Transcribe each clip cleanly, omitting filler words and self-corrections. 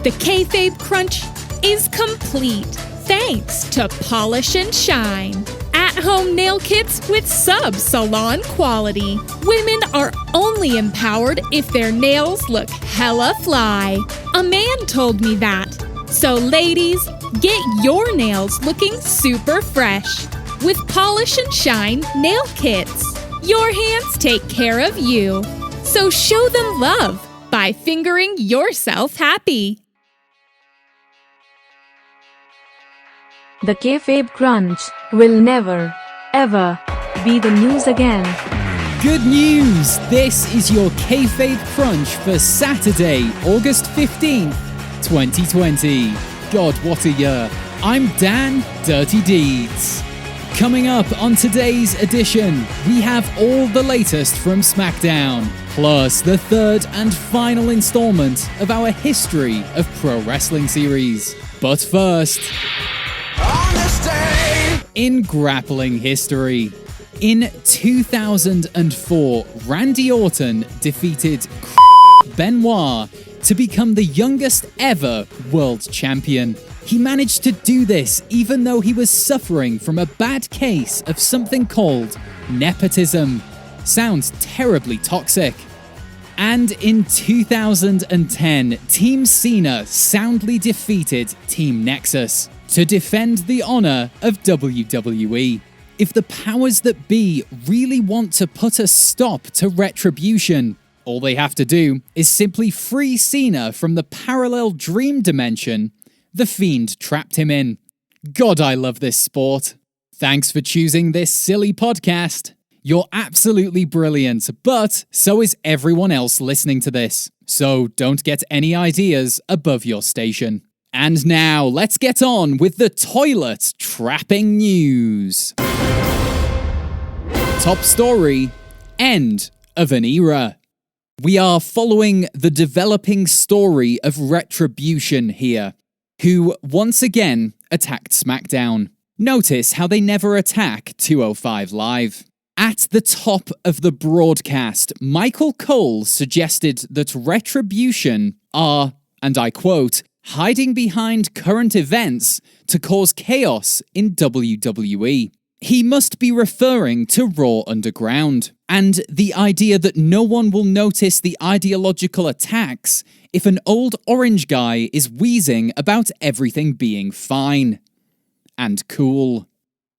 The Kayfabe Crunch is complete thanks to Polish and Shine. At-home nail kits with sub-salon quality. Women are only empowered if their nails look hella fly. A man told me that. So ladies, get your nails looking super fresh with Polish and Shine nail kits. Your hands take care of you. So show them love by fingering yourself happy. The Kayfabe Crunch will never, ever be the news again. Good news! This is your Kayfabe Crunch for Saturday, August 15th, 2020. God, what a year. I'm Dan Dirty Deeds. Coming up on today's edition, we have all the latest from SmackDown, plus the third and final installment of our History of Pro Wrestling series. But first, in grappling history, in 2004, Randy Orton defeated Benoit to become the youngest ever world champion. He managed to do this even though he was suffering from a bad case of something called nepotism. Sounds terribly toxic. And in 2010, Team Cena soundly defeated Team Nexus to defend the honor of WWE. If the powers that be really want to put a stop to Retribution, all they have to do is simply free Cena from the parallel dream dimension The Fiend trapped him in. God, I love this sport. Thanks for choosing this silly podcast. You're absolutely brilliant, but so is everyone else listening to this. So don't get any ideas above your station. And now, let's get on with the toilet trapping news. Top story, end of an era. We are following the developing story of Retribution here, who once again attacked SmackDown. Notice how they never attack 205 Live. At the top of the broadcast, Michael Cole suggested that Retribution are, and I quote, hiding behind current events to cause chaos in WWE. He must be referring to Raw Underground, and the idea that no one will notice the ideological attacks if an old orange guy is wheezing about everything being fine and cool.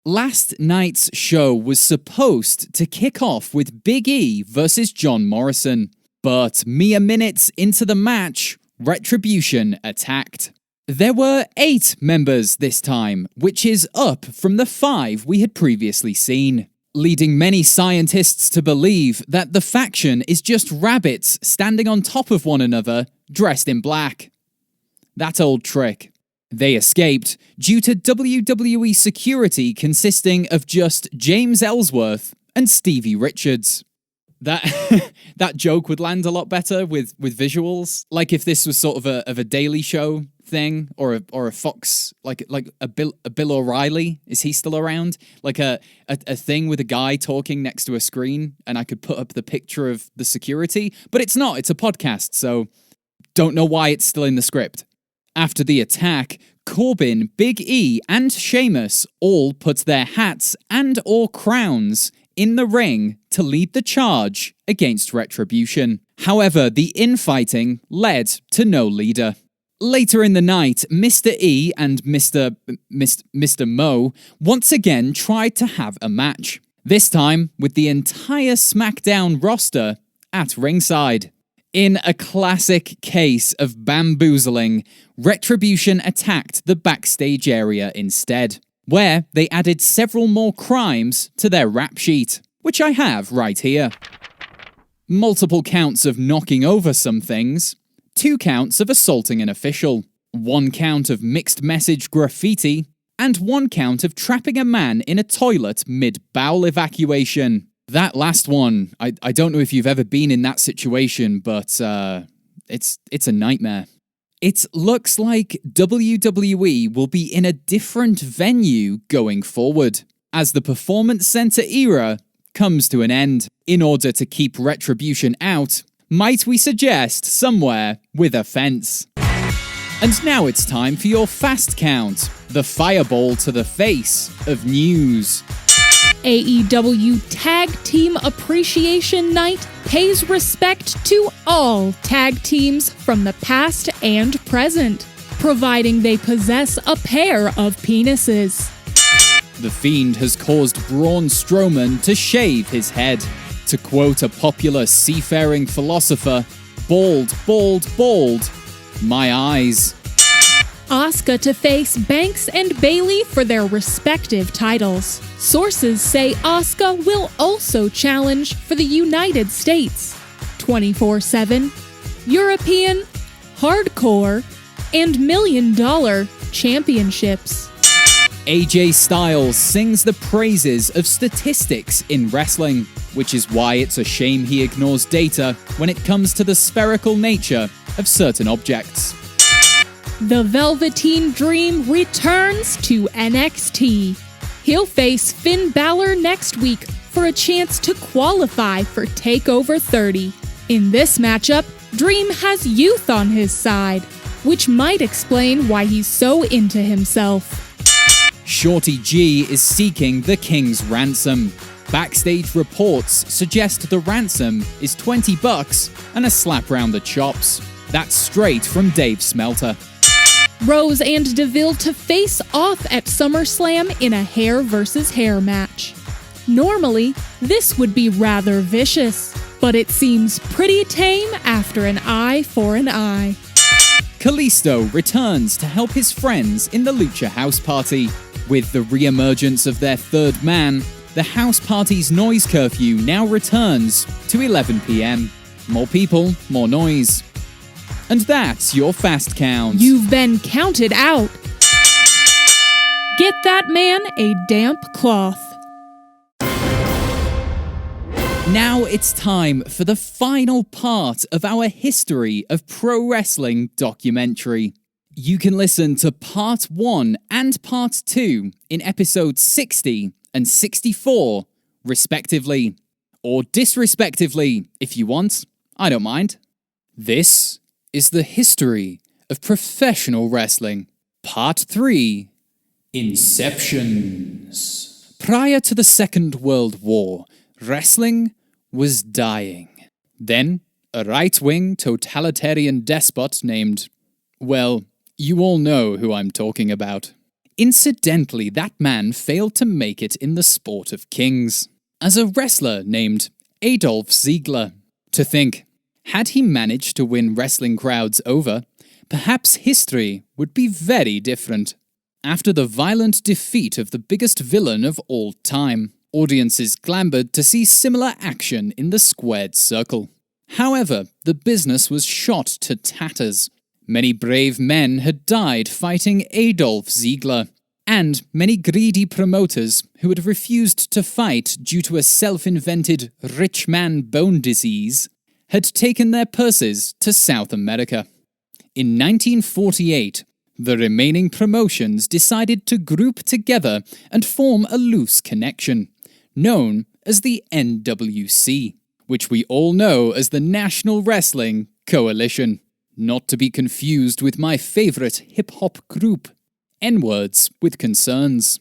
Last night's show was supposed to kick off with Big E versus John Morrison, but mere minutes into the match, Retribution attacked. There were 8 members this time, which is up from the 5 we had previously seen, leading many scientists to believe that the faction is just rabbits standing on top of one another, dressed in black. That old trick. They escaped due to WWE security consisting of just James Ellsworth and Stevie Richards. That joke would land a lot better with visuals. Like if this was sort of a Daily Show thing or a Fox, like a Bill O'Reilly. Is he still around? Like a thing with a guy talking next to a screen, and I could put up the picture of the security. But it's not. It's a podcast, so don't know why it's still in the script. After the attack, Corbin, Big E, and Sheamus all put their hats and or crowns in the ring to lead the charge against Retribution. However, the infighting led to no leader. Later in the night, Mr. E and Mr. Mo once again tried to have a match, this time with the entire SmackDown roster at ringside. In a classic case of bamboozling, Retribution attacked the backstage area instead, where they added several more crimes to their rap sheet, which I have right here. Multiple counts of knocking over some things, 2 counts of assaulting an official, 1 count of mixed message graffiti, and 1 count of trapping a man in a toilet mid-bowel evacuation. That last one, I don't know if you've ever been in that situation, but it's a nightmare. It looks like WWE will be in a different venue going forward, as the Performance Center era comes to an end. In order to keep Retribution out, might we suggest somewhere with a fence? And now it's time for your fast count, the fireball to the face of news. AEW Tag Team Appreciation Night pays respect to all tag teams from the past and present, providing they possess a pair of penises. The Fiend has caused Braun Strowman to shave his head. To quote a popular seafaring philosopher, bald, bald, bald, my eyes. Asuka to face Banks and Bayley for their respective titles. Sources say Asuka will also challenge for the United States, 24/7, European, Hardcore, and $1 Million championships. AJ Styles sings the praises of statistics in wrestling, which is why it's a shame he ignores data when it comes to the spherical nature of certain objects. The Velveteen Dream returns to NXT. He'll face Finn Balor next week for a chance to qualify for TakeOver 30. In this matchup, Dream has youth on his side, which might explain why he's so into himself. Shorty G is seeking the King's ransom. Backstage reports suggest the ransom is $20 and a slap round the chops. That's straight from Dave Smelter. Rose and DeVille to face off at SummerSlam in a hair versus hair match. Normally, this would be rather vicious, but it seems pretty tame after an eye for an eye. Kalisto returns to help his friends in the Lucha House Party. With the re-emergence of their third man, the house party's noise curfew now returns to 11 p.m. More people, more noise. And that's your fast count. You've been counted out. Get that man a damp cloth. Now it's time for the final part of our History of Pro Wrestling documentary. You can listen to Part 1 and Part 2 in episodes 60 and 64, respectively. Or disrespectively, if you want. I don't mind. This is the history of professional wrestling. Part 3, Inceptions. Prior to the Second World War, wrestling was dying. Then, a right-wing totalitarian despot named, well, you all know who I'm talking about. Incidentally, that man failed to make it in the sport of kings. As a wrestler named Adolf Ziegler. To think, had he managed to win wrestling crowds over, perhaps history would be very different. After the violent defeat of the biggest villain of all time, audiences clambered to see similar action in the squared circle. However, the business was shot to tatters. Many brave men had died fighting Adolf Ziegler, and many greedy promoters who had refused to fight due to a self-invented rich man bone disease had taken their purses to South America. In 1948, the remaining promotions decided to group together and form a loose connection, known as the NWC, which we all know as the National Wrestling Coalition. Not to be confused with my favorite hip-hop group, N-Words with Concerns.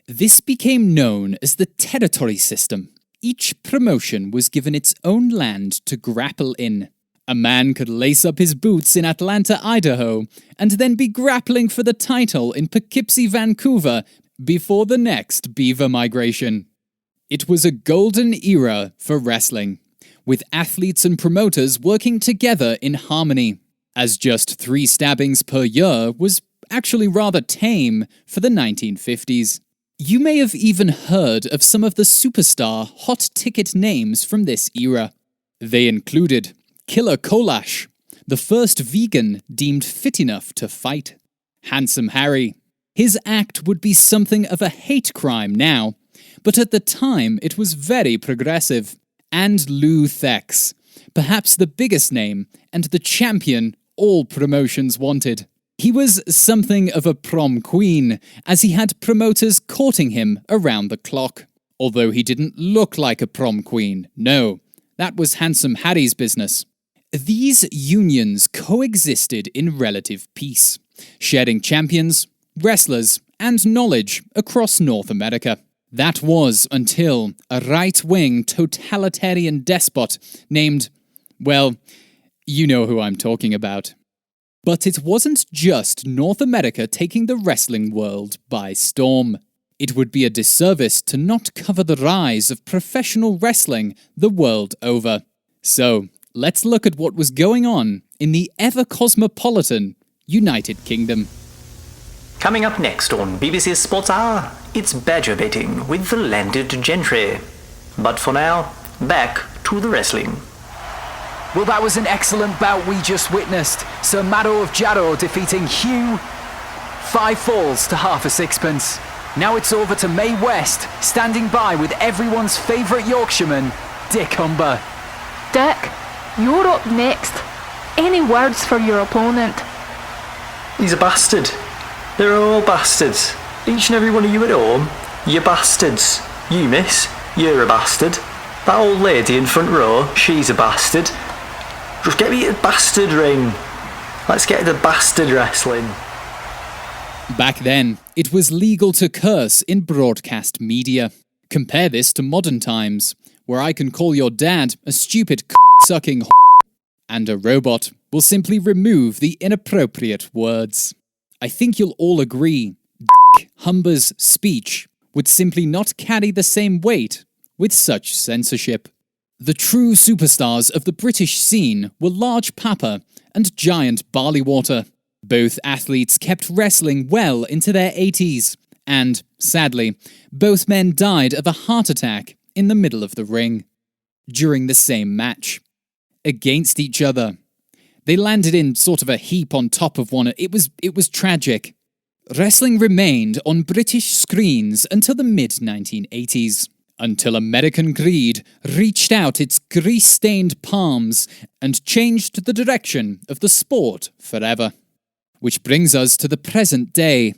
This became known as the territory system. Each promotion was given its own land to grapple in. A man could lace up his boots in Atlanta, Idaho, and then be grappling for the title in Poughkeepsie, Vancouver, before the next beaver migration. It was a golden era for wrestling, with athletes and promoters working together in harmony, as just 3 stabbings per year was actually rather tame for the 1950s. You may have even heard of some of the superstar hot ticket names from this era. They included Killer Kolash, the first vegan deemed fit enough to fight. Handsome Harry. His act would be something of a hate crime now, but at the time it was very progressive. And Lou Thex, perhaps the biggest name and the champion all promotions wanted. He was something of a prom queen, as he had promoters courting him around the clock. Although he didn't look like a prom queen, no, that was Handsome Harry's business. These unions coexisted in relative peace, sharing champions, wrestlers, and knowledge across North America. That was until a right-wing totalitarian despot named, well, you know who I'm talking about. But it wasn't just North America taking the wrestling world by storm. It would be a disservice to not cover the rise of professional wrestling the world over. So, let's look at what was going on in the ever-cosmopolitan United Kingdom. Coming up next on BBC's Sports Hour, it's badger baiting with the landed gentry. But for now, back to the wrestling. Well, that was an excellent bout we just witnessed. Sir Maddo of Jaddo defeating Hugh. 5 falls to half a sixpence. Now it's over to Mae West, standing by with everyone's favourite Yorkshireman, Dick Humber. Dick, you're up next. Any words for your opponent? He's a bastard. They're all bastards. Each and every one of you at home, you're bastards. You, miss, you're a bastard. That old lady in front row, she's a bastard. Just get me a bastard ring. Let's get the bastard wrestling. Back then, it was legal to curse in broadcast media. Compare this to modern times, where I can call your dad a stupid sucking and a robot will simply remove the inappropriate words. I think you'll all agree, Dick Humber's speech would simply not carry the same weight with such censorship. The true superstars of the British scene were Large Papa and Giant Barleywater. Both athletes kept wrestling well into their 80s, and, sadly, both men died of a heart attack in the middle of the ring. During the same match. Against each other. They landed in sort of a heap on top of one. It was tragic. Wrestling remained on British screens until the mid-1980s. Until American greed reached out its grease-stained palms and changed the direction of the sport forever. Which brings us to the present day,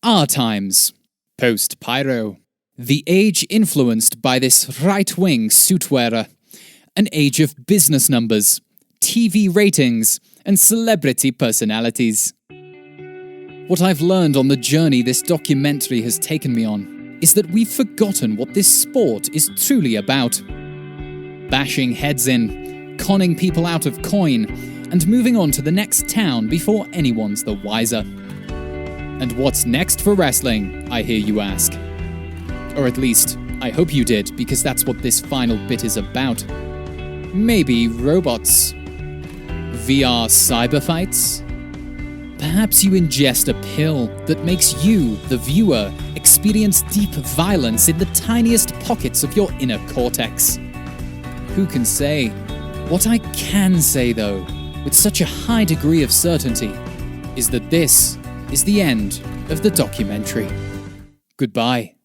our times, post-Pyro. The age influenced by this right-wing suit-wearer. An age of business numbers, TV ratings, and celebrity personalities. What I've learned on the journey this documentary has taken me on is that we've forgotten what this sport is truly about. Bashing heads in, conning people out of coin, and moving on to the next town before anyone's the wiser. And what's next for wrestling, I hear you ask? Or at least, I hope you did, because that's what this final bit is about. Maybe robots. VR cyber fights? Perhaps you ingest a pill that makes you, the viewer, experience deep violence in the tiniest pockets of your inner cortex. Who can say? What I can say, though, with such a high degree of certainty, is that this is the end of the documentary. Goodbye.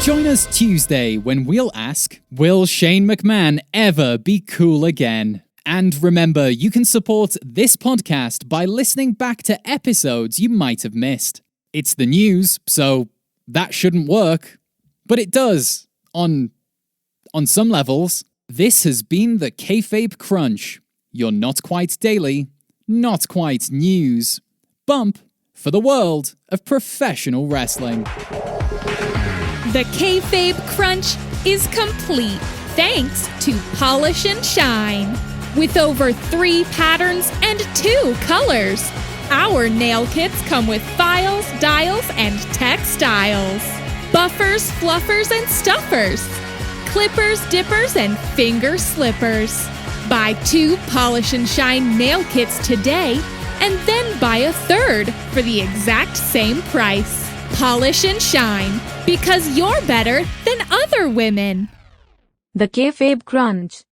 Join us Tuesday when we'll ask, will Shane McMahon ever be cool again? And remember, you can support this podcast by listening back to episodes you might have missed. It's the news, so that shouldn't work. But it does, on some levels. This has been the Kayfabe Crunch, your not quite daily, not quite news bump for the world of professional wrestling. The Kayfabe Crunch is complete thanks to Polish and Shine. With over 3 patterns and 2 colors, our nail kits come with files, dials, and textiles. Buffers, fluffers, and stuffers. Clippers, dippers, and finger slippers. Buy 2 Polish and Shine nail kits today, and then buy a 3rd for the exact same price. Polish and Shine, because you're better than other women. The Kayfabe Crunch.